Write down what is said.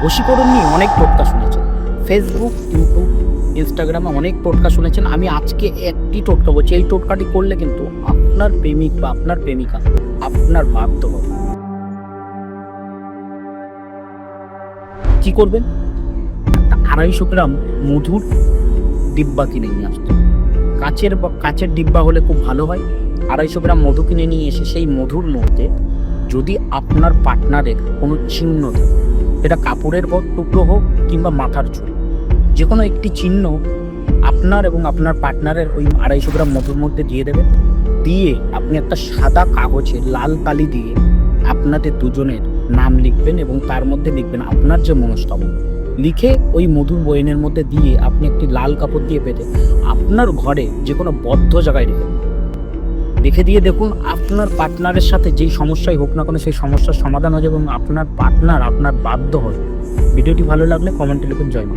বশীকরণ নিয়ে অনেক টোটকা শুনেছেন, ফেসবুক, ইউটিউব, ইনস্টাগ্রামে অনেক টোটকা শুনেছেন। আমি আজকে একটি টোটকা বলছি, এই টোটকাটি করলে কিন্তু আপনার প্রেমিক বা আপনার প্রেমিকা আপনার বাধ্য হবে। কি করবেন? একটা 250 গ্রাম মধুর ডিব্বা কিনে নিয়ে আসতে হবে। কাচের ডিব্বা হলে খুব ভালো হয়। 250 গ্রাম মধু কিনে নিয়ে এসে সেই মধুর মধ্যে যদি আপনার পার্টনারের কোনো চিহ্ন থাকে, সেটা কাপড়ের টুকরো হোক কিংবা মাথার চুল, যে কোনো একটি চিহ্ন আপনার এবং আপনার পার্টনারের ওই 250 গ্রাম মধুর মধ্যে দিয়ে দেবেন। দিয়ে আপনি একটা সাদা কাগজে লাল কালি দিয়ে আপনাদের দুজনের নাম লিখবেন এবং তার মধ্যে লিখবেন আপনার যে মনস্তত্ত্ব, লিখে ওই মধুর বয়নের মধ্যে দিয়ে আপনি একটি লাল কাপড় দিয়ে বেঁধে আপনার ঘরে যে কোনো বদ্ধ জায়গায় রেখে দিয়ে দেখুন আপনার পার্টনারের সাথে যেই সমস্যাই হোক না কেন সেই সমস্যার সমাধান হয়ে যাবে এবং আপনার পার্টনার আপনার বাধ্য হয়। ভিডিওটি ভালো লাগলে কমেন্টে লিখুন জয় মা।